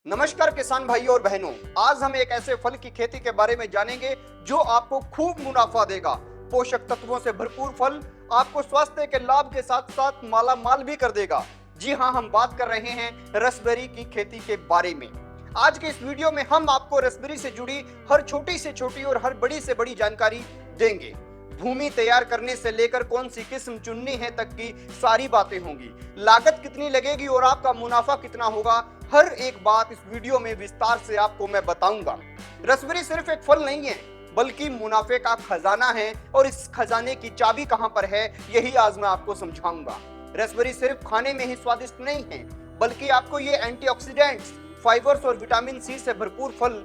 नमस्कार किसान भाइयों और बहनों, आज हम एक ऐसे फल की खेती के बारे में जानेंगे जो आपको खूब मुनाफा देगा। पोषक तत्वों से भरपूर फल आपको स्वास्थ्य के लाभ के साथ साथ माला माल भी कर देगा। जी हाँ, हम बात कर रहे हैं रसबेरी की खेती के बारे में। आज के इस वीडियो में हम आपको रसबेरी से जुड़ी हर छोटी से छोटी और हर बड़ी से बड़ी जानकारी देंगे। भूमि तैयार करने से लेकर कौन सी किस्म चुननी है तक की सारी बातें होंगी। लागत कितनी लगेगी और आपका मुनाफा कितना होगा, हर एक बात इस वीडियो में विस्तार से आपको मैं बताऊंगा। रसबेरी सिर्फ एक फल नहीं है बल्कि मुनाफे का खजाना है, और इस खजाने की चाबी कहां पर है यही आज मैं आपको समझाऊंगा। रसबेरी सिर्फ खाने में ही स्वादिष्ट नहीं है बल्कि आपको ये एंटीऑक्सीडेंट्स, फाइबर्स और विटामिन सी से भरपूर फल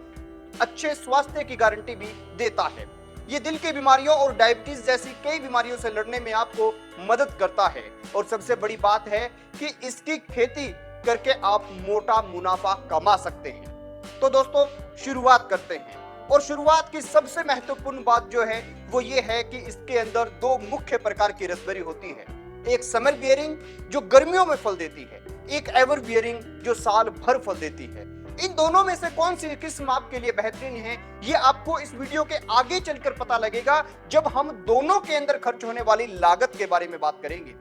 अच्छे स्वास्थ्य की गारंटी भी देता है। ये दिल की बीमारियों और डायबिटीज जैसी कई बीमारियों से लड़ने में आपको मदद करता है, और सबसे बड़ी बात है कि इसकी खेती करके आप मोटा मुनाफा कमा सकते हैं। तो दोस्तों शुरुआत करते हैं, और शुरुआत की सबसे महत्वपूर्ण बात जो है वो ये है कि इसके अंदर दो मुख्य प्रकार की रसबेरी होती है। एक समर बियरिंग जो गर्मियों में फल देती है, एक एवर बियरिंग जो साल भर फल देती है। इन दोनों में से कौन सी किस्म आपके लिए बेहतरीन है ये आपको इस वीडियो के आगे चलकर पता लगेगा जब हम दोनों के अंदर खर्च होने वाली लागत के बारे में बात करेंगे।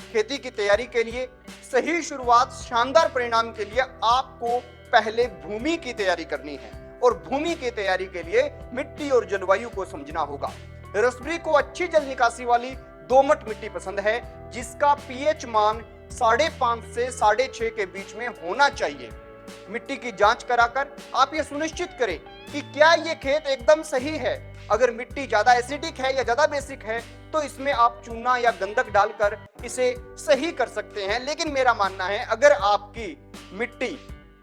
खेती की तैयारी के लिए सही शुरुआत शानदार परिणाम के लिए आपको पहले भूमि की तैयारी करनी है, और भूमि की तैयारी के लिए मिट्टी और जलवायु को समझना होगा। रसबेरी को अच्छी जल निकासी वाली दोमट मिट्टी पसंद है जिसका पीएच मान 5.5 से 6.5 के बीच में होना चाहिए। मिट्टी की जांच कराकर आप ये सुनिश्चित करें कि क्या ये खेत एकदम सही है। अगर मिट्टी ज्यादा एसिडिक है या ज्यादा बेसिक है तो इसमें आप चूना या गंधक डालकर इसे सही कर सकते हैं, लेकिन मेरा मानना है अगर आपकी मिट्टी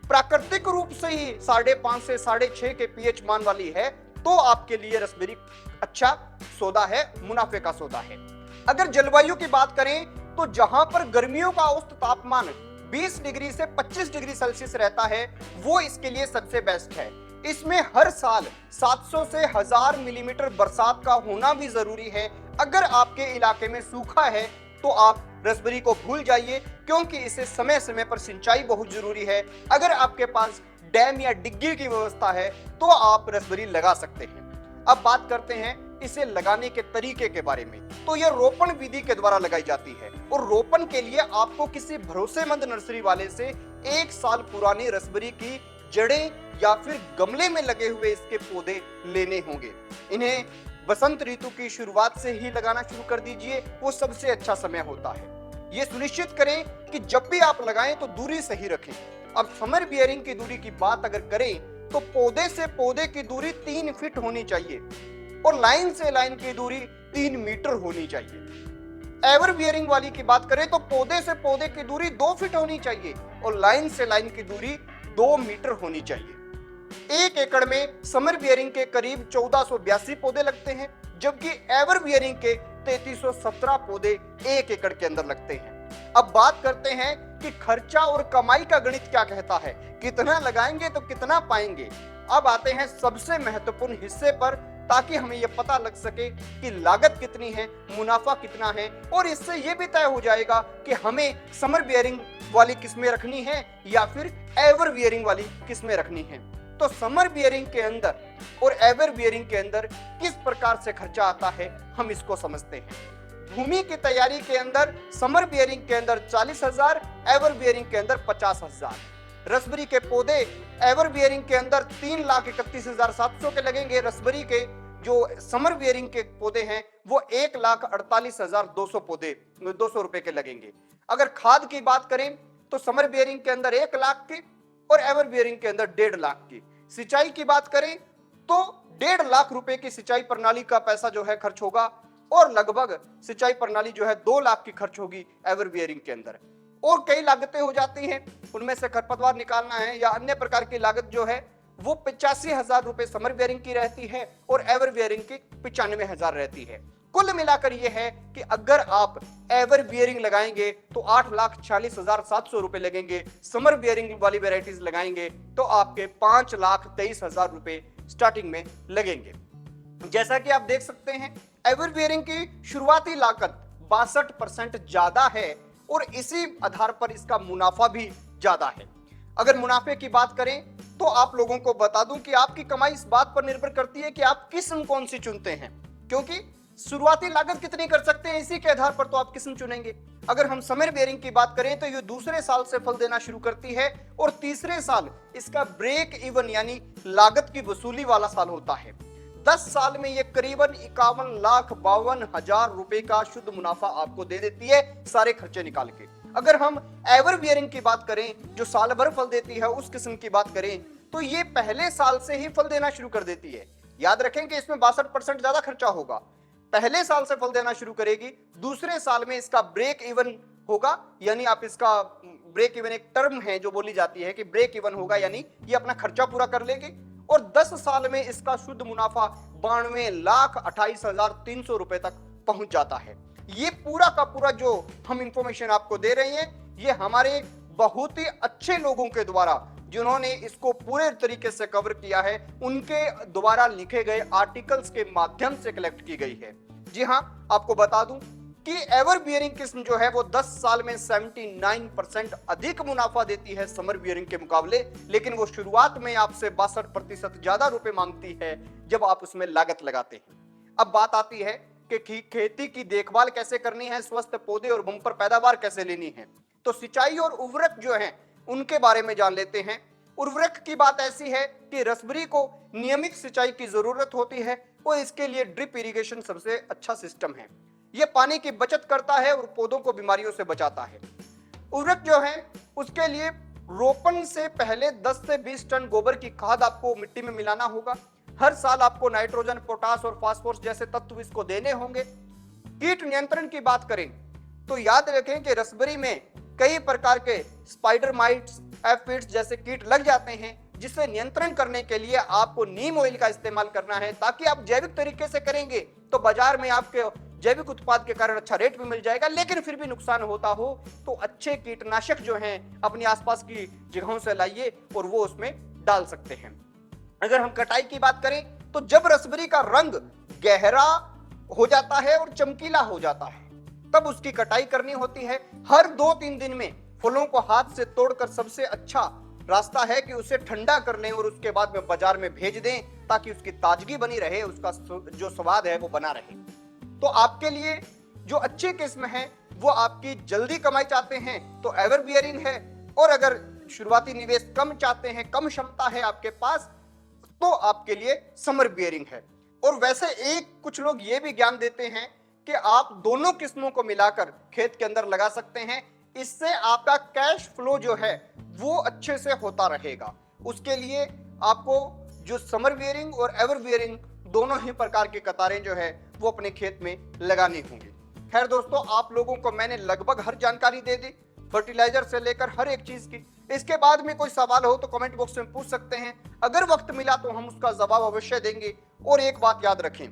प्राकृतिक रूप से ही 5.5 से 6.5 के पीएच मान वाली है तो आपके लिए रसबेरी अच्छा सौदा है, मुनाफे का सौदा है। अगर जलवायु की बात करें तो जहां पर गर्मियों का औसत तापमान 20 डिग्री से 25 डिग्री सेल्सियस रहता है वो इसके लिए सबसे बेस्ट है। इसमें हर साल 700 से 1000 मिलीमीटर बरसात का होना भी जरूरी है। अगर आपके इलाके में सूखा है तो आप रसबेरी को भूल जाइए, क्योंकि इसे समय समय पर सिंचाई बहुत जरूरी है। अगर आपके पास डैम या डिग्गी की व्यवस्था है तो आप रसबेरी लगा सकते हैं। अब बात करते हैं इसे लगाने के तरीके के बारे में। तो यह रोपण विधि के द्वारा लगाई जाती है, और रोपण के लिए आपको किसी भरोसेमंद नर्सरी वाले से 1 साल पुरानी रसबेरी की जड़ें या फिर गमले में लगे हुए इसके पौधे लेने होंगे। इन्हें बसंत ऋतु की शुरुआत से ही लगाना शुरू कर दीजिए, वो सबसे अच्छा समय होता है। ये सुनिश्चित करें कि जब भी आप लगाएं तो दूरी सही रखें। अब समर बियरिंग की दूरी की बात अगर करें तो पौधे से पौधे की दूरी 3 फीट होनी चाहिए, और लाइन से लाइन की दूरी 3 मीटर होनी चाहिए। एवर बियरिंग वाली की बात करें तो पौधे से पौधे की दूरी 2 फीट होनी चाहिए, और लाइन से लाइन की दूरी 2 मीटर होनी चाहिए। 1 एकड़ में समर बियरिंग के करीब 1482 पौधे लगते हैं, जबकि एवर बियरिंग के 3317 पौधे 1 एकड़ के अंदर लगते हैं। अब बात करते हैं कि खर्चा और कमाई का गणित क्या कहता है, कितना लगाएंगे तो कितना पाएंगे। अब आते हैं सबसे महत्वपूर्ण हिस्से पर, ताकि हमें यह पता लग सके कि लागत कितनी है, मुनाफा कितना है, और इससे यह भी तय हो जाएगा कि हमें समर बियरिंग वाली किस्में रखनी है या फिर एवर बियरिंग वाली किस्में रखनी है। तो समर बियरिंग के अंदर और एवर बियरिंग के अंदर किस प्रकार से खर्चा आता है हम इसको समझते हैं। भूमि की तैयारी के अंदर समर बियरिंग के अंदर 40,000, एवर बियरिंग के अंदर 50,000। रसबेरी के पौधे एवर बियरिंग के अंदर 3,31,700 के लगेंगे। रसबेरी के जो समर बियरिंग के पौधे हैं वो 1,48,200 पौधे 200 रुपए के लगेंगे। अगर खाद की बात करें तो समर बियरिंग के अंदर 1 लाख की और एवर बियरिंग के अंदर 1.5 लाख की। सिंचाई की बात करें तो 1.5 लाख रुपए की सिंचाई प्रणाली का पैसा जो है खर्च होगा, और लगभग सिंचाई प्रणाली जो है 2 लाख की खर्च होगी एवर बियरिंग के अंदर। और कई लागतें हो जाती हैं, उनमें से खरपतवार निकालना है या अन्य प्रकार की लागत जो है वो 85,000 रुपए समर बियरिंग की रहती है और एवर बियरिंग की 95,000 रहती है। कुल मिलाकर यह है कि अगर आप एवर बियरिंग लगाएंगे तो 8,40,700 रुपए लगेंगे। समर बियरिंग वाली वेराइटीज लगाएंगे तो आपके 5,23,000 रुपए स्टार्टिंग में लगेंगे। जैसा कि आप देख सकते हैं एवर बियरिंग की शुरुआती लागत 62% ज्यादा है, और इसी आधार पर इसका मुनाफा भी ज्यादा है। अगर मुनाफे की बात करें तो आप लोगों को बता दूं कि आपकी कमाई इस बात पर निर्भर करती है कि आप किस्म कौन सी चुनते हैं, क्योंकि शुरुआती लागत कितनी कर सकते हैं इसी के आधार पर तो आप किस्म चुनेंगे। अगर हम समर बेयरिंग की बात करें तो ये दूसरे साल से फल देना शुरू करती है और तीसरे साल इसका ब्रेक इवन यानी लागत की वसूली वाला साल होता है। 10 साल में ये करीबन 51,52,000 रुपए का शुद्ध मुनाफा आपको दे देती है सारे खर्चे निकाल के। अगर हम एवर बियरिंग की बात करें जो साल भर फल देती है उस किस्म की बात करें तो ये पहले साल से ही फल देना शुरू कर देती है। याद रखें कि इसमें 62% ज्यादा खर्चा होगा, पहले साल से फल देना शुरू करेगी, दूसरे साल में इसका ब्रेक इवन होगा, यानी आप इसका ब्रेक इवन एक टर्म है जो बोली जाती है कि ब्रेक इवन होगा, यानी ये अपना खर्चा पूरा कर लेगी और 10 साल में इसका शुद्ध मुनाफा 92,28,300 रुपए तक पहुंच जाता है। ये पूरा का पूरा जो हम इंफॉर्मेशन आपको दे रहे हैं ये हमारे बहुत ही अच्छे लोगों के द्वारा जिन्होंने इसको पूरे तरीके से कवर किया है उनके द्वारा लिखे गए आर्टिकल्स के माध्यम से कलेक्ट की गई है। जी हां, आपको बता दूं कि एवर बियरिंग किस्म जो है वो 10 साल में 79% अधिक मुनाफा देती है समर बियरिंग के मुकाबले, लेकिन वो शुरुआत में आपसे 62% ज्यादा रुपए मांगती है जब आप उसमें लागत लगाते हैं। अब बात आती है कि खेती की देखभाल कैसे करनी है, स्वस्थ पौधे और बम्पर पैदावार कैसे लेनी है। तो सिंचाई और उर्वरक जो है उनके बारे में जान लेते हैं। उर्वरक की बात ऐसी है कि रसबेरी को नियमित सिंचाई की जरूरत होती है और इसके लिए ड्रिप इरिगेशन सबसे अच्छा सिस्टम है। यह पानी की बचत करता है और पौधों को बीमारियों से बचाता है। उर्वरक जो है उसके लिए रोपण से पहले 10 से 20 टन गोबर की खाद आपको मिट्टी में मिलाना होगा। हर साल आपको नाइट्रोजन, पोटास और फास्फोरस जैसे तत्व इसको देने होंगे। कीट नियंत्रण की बात करें तो याद रखें कि रसबेरी में कई प्रकार के स्पाइडर माइट्स, एफिड्स जैसे कीट लग जाते हैं, जिसे नियंत्रण करने के लिए आपको नीम ऑयल का इस्तेमाल करना है। ताकि आप जैविक तरीके से करेंगे तो बाजार में आपके जैविक उत्पाद के कारण अच्छा रेट भी मिल जाएगा, लेकिन फिर भी नुकसान होता हो तो अच्छे कीटनाशक जो हैं अपने आसपास की जगहों से लाइए और वो उसमें डाल सकते हैं। अगर हम कटाई की बात करें तो जब रसबेरी का रंग गहरा हो जाता है और चमकीला हो जाता है तब उसकी कटाई करनी होती है। हर 2-3 दिन में फलों को हाथ से तोड़कर सबसे अच्छा रास्ता है कि उसे ठंडा कर लें और उसके बाद में बाजार में भेज दें ताकि उसकी ताजगी बनी रहे, उसका जो स्वाद है वो बना रहे। तो आपके लिए जो अच्छी किस्म है वो आपकी जल्दी कमाई चाहते हैं तो एवर बियरिंग है, और अगर शुरुआती निवेश कम चाहते हैं, कम क्षमता है आपके पास तो आपके लिए समर बियरिंग है। और वैसे कुछ लोग ये भी ज्ञान देते हैं कि आप दोनों किस्मों को मिलाकर खेत के अंदर लगा सकते हैं, इससे आपका कैश फ्लो जो है वो अच्छे से होता रहेगा। उसके लिए आपको जो समर बियरिंग और एवर बियरिंग दोनों ही प्रकार की कतारें जो है वो अपने खेत में लगानी होंगी। खैर दोस्तों, आप लोगों को मैंने लगभग हर जानकारी दे दी, फर्टिलाइजर से लेकर हर एक चीज की। इसके बाद में कोई सवाल हो तो कमेंट बॉक्स में पूछ सकते हैं, अगर वक्त मिला तो हम उसका जवाब अवश्य देंगे। और एक बात याद रखें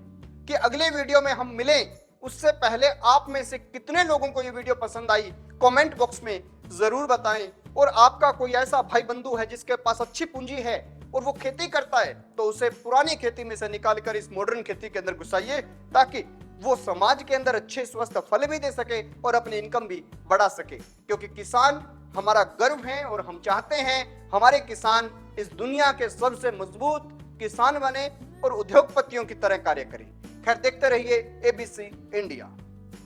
कि अगले वीडियो में हम मिलें उससे पहले आप में से कितने लोगों को ये वीडियो पसंद आई कमेंट बॉक्स में जरूर बताएं। और आपका कोई ऐसा भाई बंधु है जिसके पास अच्छी पूंजी है और वो खेती करता है तो उसे पुरानी खेती में से निकालकर इस मॉडर्न खेती के अंदर घुसाइए ताकि वो समाज के अंदर अच्छे स्वस्थ फल भी दे सके और अपनी इनकम भी बढ़ा सके। क्योंकि किसान हमारा गर्व है और हम चाहते हैं हमारे किसान इस दुनिया के सबसे मजबूत किसान बने और उद्योगपतियों की तरह कार्य करें। खैर, देखते रहिए ABC इंडिया।